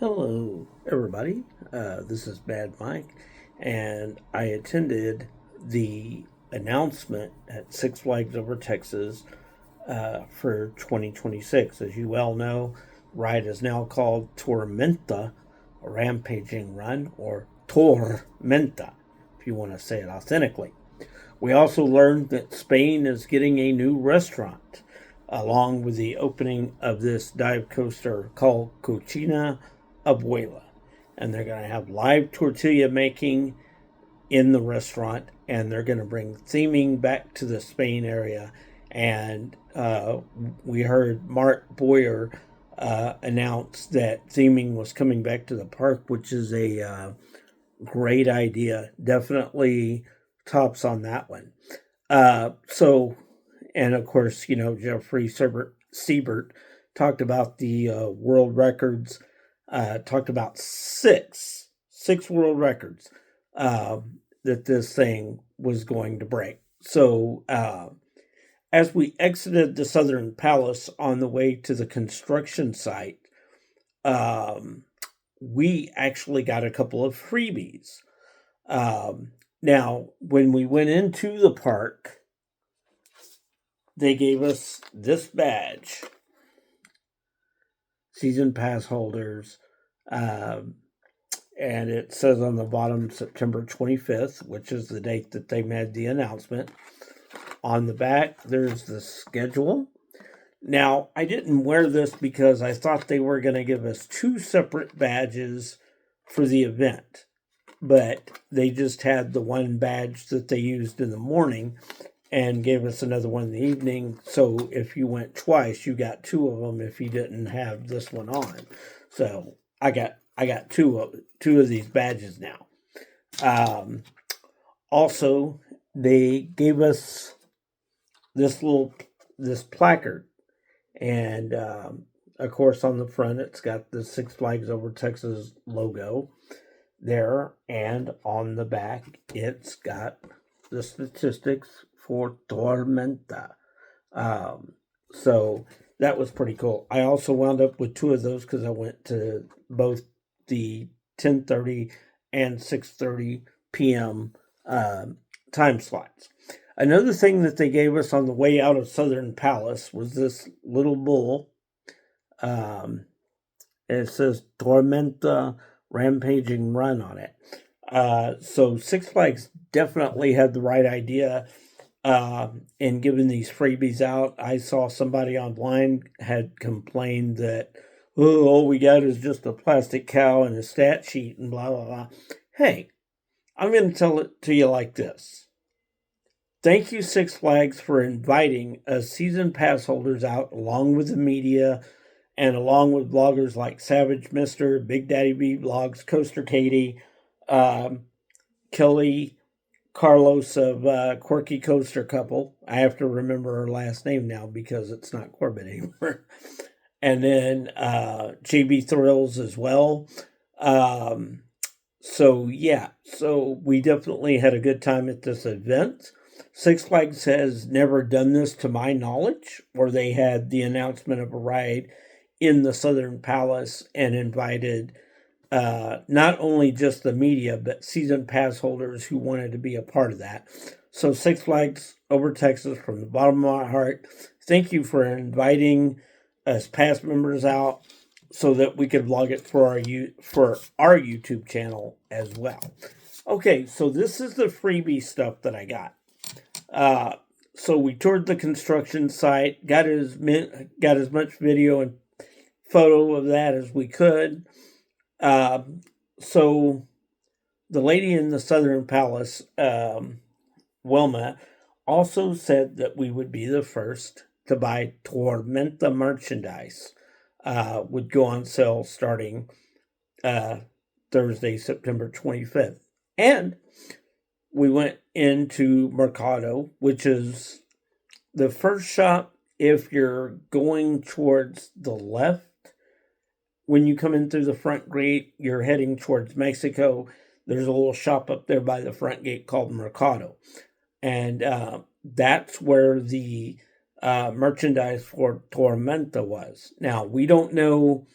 Hello, everybody. This is Bad Mike, and I attended the announcement at Six Flags Over Texas for 2026. As you well know, the ride is now called Tormenta, a Rampaging Run, or Tormenta, if you want to say it authentically. We also learned that Spain is getting a new restaurant, along with the opening of this dive coaster called Cocina Abuela. And they're going to have live tortilla making in the restaurant, and they're going to bring theming back to the Spain area. And we heard Mark Boyer announce that theming was coming back to the park, which is a great idea. Definitely tops on that one. So, and of course, Jeffrey Siebert talked about the world records, talked about six world records that this thing was going to break. So, as we exited the Southern Palace on the way to the construction site, um, we actually got a couple of freebies. Now, when we went into the park, they gave us this badge, season pass holders, um, and it says on the bottom September 25th, which is the date that they made the announcement. On the back, there's the schedule. Now, I didn't wear this because I thought they were going to give us two separate badges for the event, but they just had the one badge that they used in the morning and gave us another one in the evening. So if you went twice, you got two of them if you didn't have this one on. So I got two of these badges now. Um, Also, they gave us this placard, and of course on the front it's got the Six Flags Over Texas logo there, and on the back it's got the statistics for Tormenta. Um, so that was pretty cool. I also wound up with two of those because I went to both the 10:30 and 6:30 p.m. Time slots. Another thing that they gave us on the way out of Southern Palace was this little bull. Um, it says Tormenta Rampaging Run on it. So Six Flags definitely had the right idea in giving these freebies out. I saw somebody online had complained that, oh, all we got is just a plastic cow and a stat sheet and blah, blah, blah. Hey, I'm going to tell it to you like this. Thank you, Six Flags, for inviting us season pass holders out along with the media and along with bloggers like Savage Mister, Big Daddy B Blogs, Coaster Katie, um, Kelly Carlos of Quirky Coaster Couple. I have to remember her last name now because it's not Corbett anymore. And then JB Thrills as well. Um, so, yeah, so we definitely had a good time at this event. Six Flags has never done this to my knowledge, where they had the announcement of a ride in the Southern Palace and invited not only just the media, but season pass holders who wanted to be a part of that. So, Six Flags Over Texas, from the bottom of my heart, thank you for inviting us past members out so that we could vlog it for our YouTube channel as well. Okay, so this is the freebie stuff that I got. So we toured the construction site, got as much video and photo of that as we could. So the lady in the Southern Palace, Wilma, also said that we would be the first to buy Tormenta merchandise. Would go on sale starting uh, Thursday, September 25th. And we went into Mercado, which is the first shop if you're going towards the left. When you come in through the front gate, you're heading towards Mexico. There's a little shop up there by the front gate called Mercado. And that's where the merchandise for Tormenta was. Now, we don't know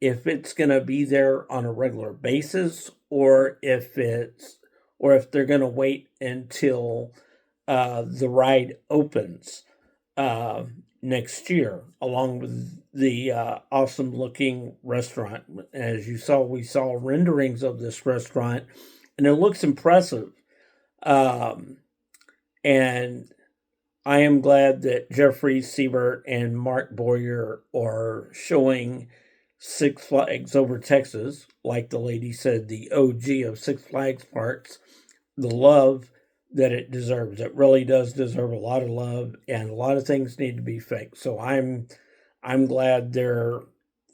if it's going to be there on a regular basis, or if they're going to wait until the ride opens uh, next year, along with the awesome looking restaurant. As you saw, we saw renderings of this restaurant, and it looks impressive. Um, and I am glad that Jeffrey Siebert and Mark Boyer are showing Six Flags Over Texas, like the lady said, the OG of Six Flags parks, the love that it deserves. It really does deserve a lot of love, and a lot of things need to be fixed. So I'm glad they're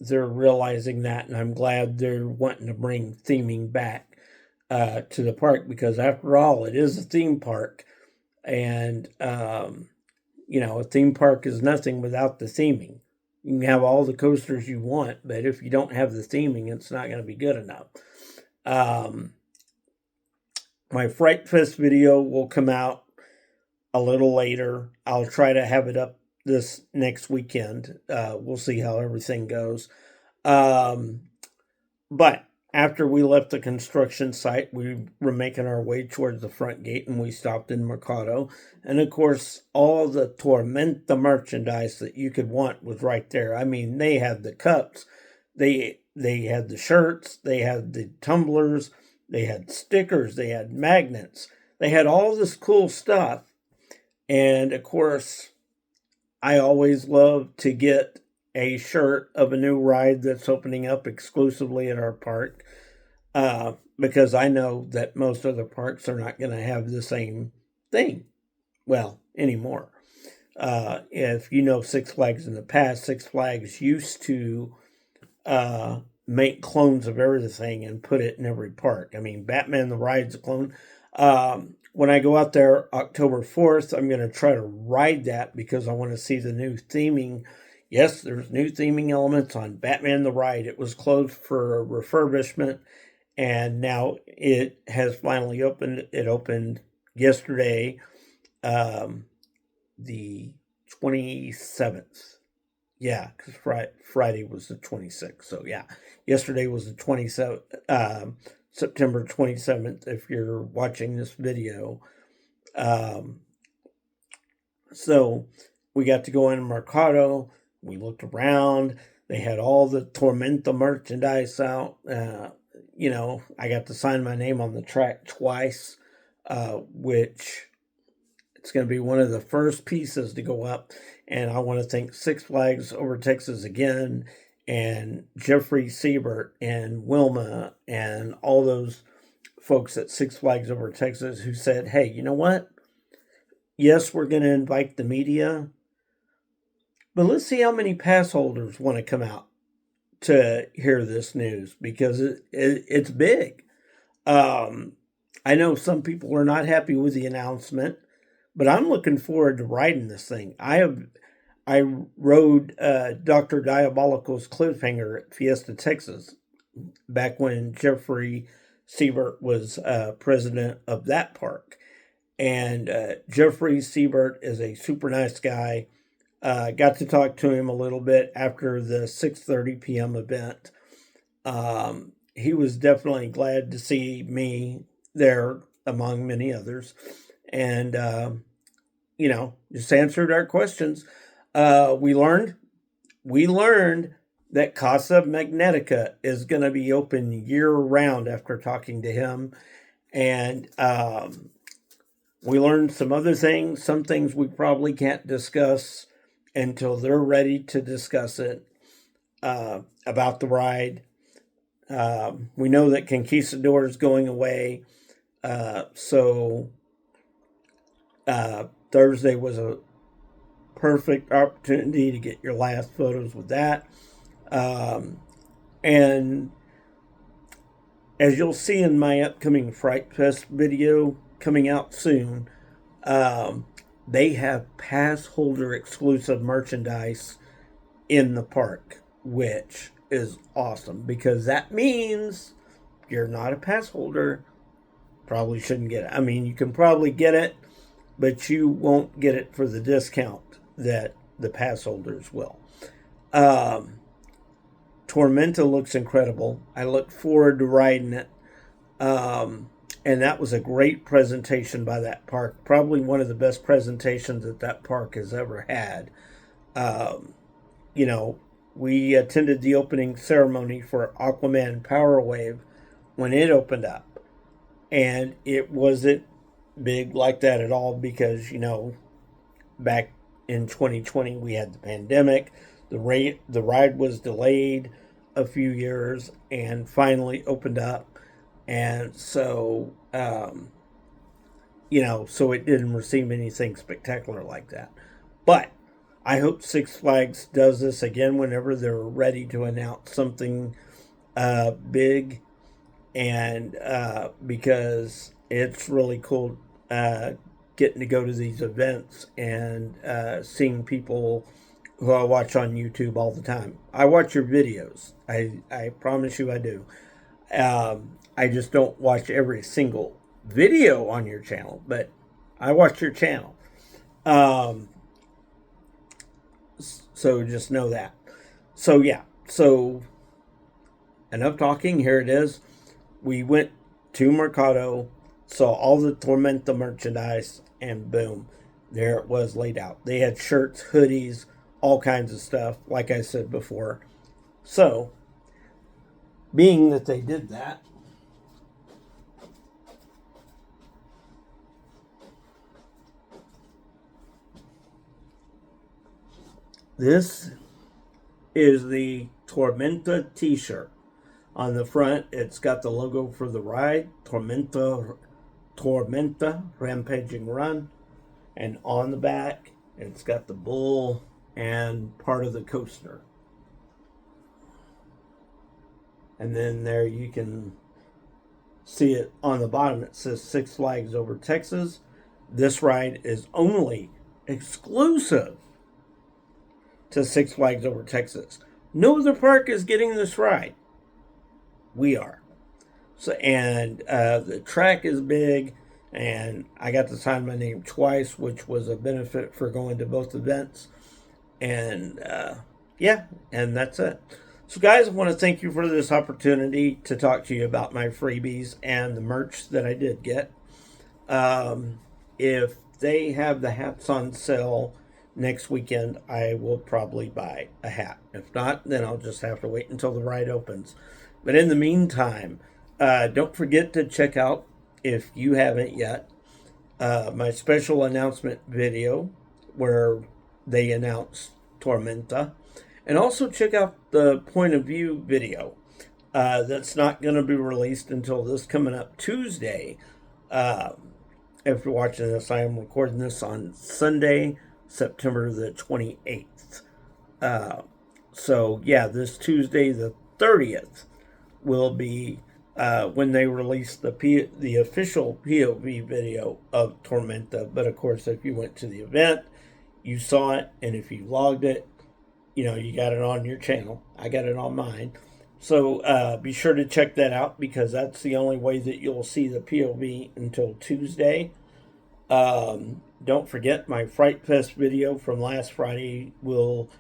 realizing that, and I'm glad they're wanting to bring theming back to the park, because after all, it is a theme park, and a theme park is nothing without the theming. You can have all the coasters you want, but if you don't have the theming, it's not going to be good enough. My Fright Fest video will come out a little later. I'll try to have it up this next weekend. We'll see how everything goes. But after we left the construction site, we were making our way towards the front gate, and we stopped in Mercado. And of course, all the Tormenta merchandise that you could want was right there. I mean, they had the cups, they had the shirts, they had the tumblers, they had stickers, they had magnets, they had all this cool stuff. And of course, I always love to get a shirt of a new ride that's opening up exclusively at our park, because I know that most other parks are not going to have the same thing, well, anymore. If you know Six Flags in the past, Six Flags used to make clones of everything and put it in every park. I mean, Batman the Ride's a clone. When I go out there October 4th, I'm going to try to ride that because I want to see the new theming. Yes, there's new theming elements on Batman the Ride. It was closed for refurbishment, and now it has finally opened. It opened yesterday, the 27th. Yeah, because Friday was the 26th. So, yeah, yesterday was the 27th, September 27th, if you're watching this video. So we got to go in Mercado. We looked around. They had all the Tormenta merchandise out. I got to sign my name on the track twice, which it's going to be one of the first pieces to go up. And I want to thank Six Flags Over Texas again, and Jeffrey Siebert and Wilma and all those folks at Six Flags Over Texas who said, hey, you know what? Yes, we're going to invite the media, but let's see how many pass holders want to come out to hear this news, because it's big. I know some people are not happy with the announcement, but I'm looking forward to riding this thing. I rode Dr. Diabolical's Cliffhanger at Fiesta, Texas, back when Jeffrey Siebert was president of that park. And Jeffrey Siebert is a super nice guy. Got to talk to him a little bit after the 6:30 p.m. event. He was definitely glad to see me there, among many others. And, just answered our questions. We learned that Casa Magnetica is going to be open year-round after talking to him. And we learned some other things, some things we probably can't discuss until they're ready to discuss it, about the ride. We know that Conquistador is going away, so Thursday was a perfect opportunity to get your last photos with that. And as you'll see in my upcoming Fright Fest video coming out soon, they have pass holder exclusive merchandise in the park, which is awesome, because that means you're not a pass holder, probably shouldn't get it. I mean, you can probably get it, but you won't get it for the discount that the pass holders will. Tormenta looks incredible. I look forward to riding it. And that was a great presentation by that park. Probably one of the best presentations that that park has ever had. Um, you know, we attended the opening ceremony for Aquaman Power Wave when it opened up. And it wasn't big like that at all because, back in 2020 we had the pandemic. The ride was delayed a few years and finally opened up. And so, so it didn't receive anything spectacular like that. But I hope Six Flags does this again whenever they're ready to announce something big, and because it's really cool getting to go to these events and seeing people who I watch on YouTube all the time. I watch your videos. I promise you I do. I just don't watch every single video on your channel, but I watch your channel. Um, so just know that. So yeah, so enough talking. Here it is. We went to Mercado, saw all the Tormenta merchandise, and boom, there it was laid out. They had shirts, hoodies, all kinds of stuff, like I said before. So, being that they did that, this is the Tormenta t-shirt. On the front, it's got the logo for the ride, Tormenta Rampaging Run. And on the back, it's got the bull and part of the coaster. And then there you can see it on the bottom. It says Six Flags Over Texas. This ride is only exclusive to Six Flags Over Texas. No other park is getting this ride. We are. So, and the track is big, and I got to sign my name twice, which was a benefit for going to both events. And yeah, and that's it. So, guys, I want to thank you for this opportunity to talk to you about my freebies and the merch that I did get. If they have the hats on sale next weekend, I will probably buy a hat. If not, then I'll just have to wait until the ride opens. But in the meantime, don't forget to check out, if you haven't yet, my special announcement video where they announced Tormenta. And also check out the point of view video that's not going to be released until this coming up Tuesday. If you're watching this, I am recording this on Sunday, September the 28th. So, yeah, this Tuesday the 30th will be when they release the official POV video of Tormenta. But, of course, if you went to the event, you saw it, and if you logged it, you got it on your channel. I got it on mine. So be sure to check that out, because that's the only way that you'll see the POV until Tuesday. Don't forget, my Fright Fest video from last Friday will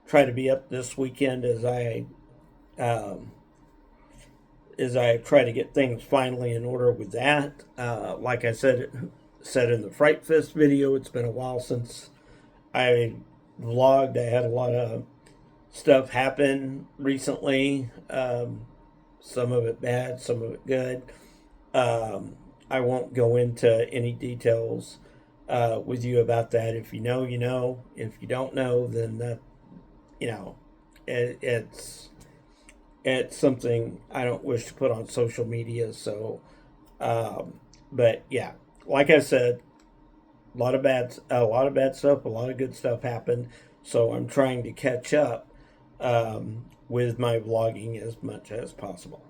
try to be up this weekend as I try to get things finally in order with that. Like I said in the Fright Fest video, it's been a while since I vlogged. I had a lot of stuff happen recently. Some of it bad, some of it good. I won't go into any details with you about that. If you know, you know. If you don't know, then that, it's something I don't wish to put on social media. So, but yeah, like I said, a lot of bad stuff, a lot of good stuff happened. So I'm trying to catch up with my vlogging as much as possible.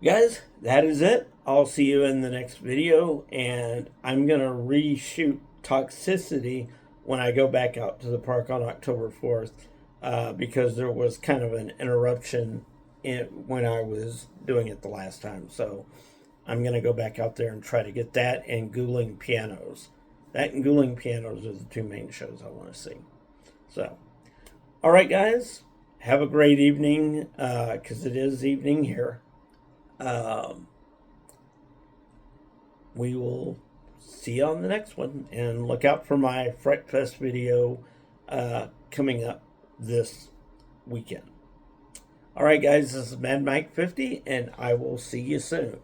Guys, that is it. I'll see you in the next video, and I'm going to reshoot Toxicity when I go back out to the park on October 4th because there was kind of an interruption when I was doing it the last time. So I'm going to go back out there and try to get that and Ghouling Pianos. That and Ghouling Pianos are the two main shows I want to see. So, all right, guys, have a great evening, because it is evening here. Um, we will see you on the next one, and look out for my Fright Fest video coming up this weekend. All right, guys, this is Mad Mike 50, and I will see you soon.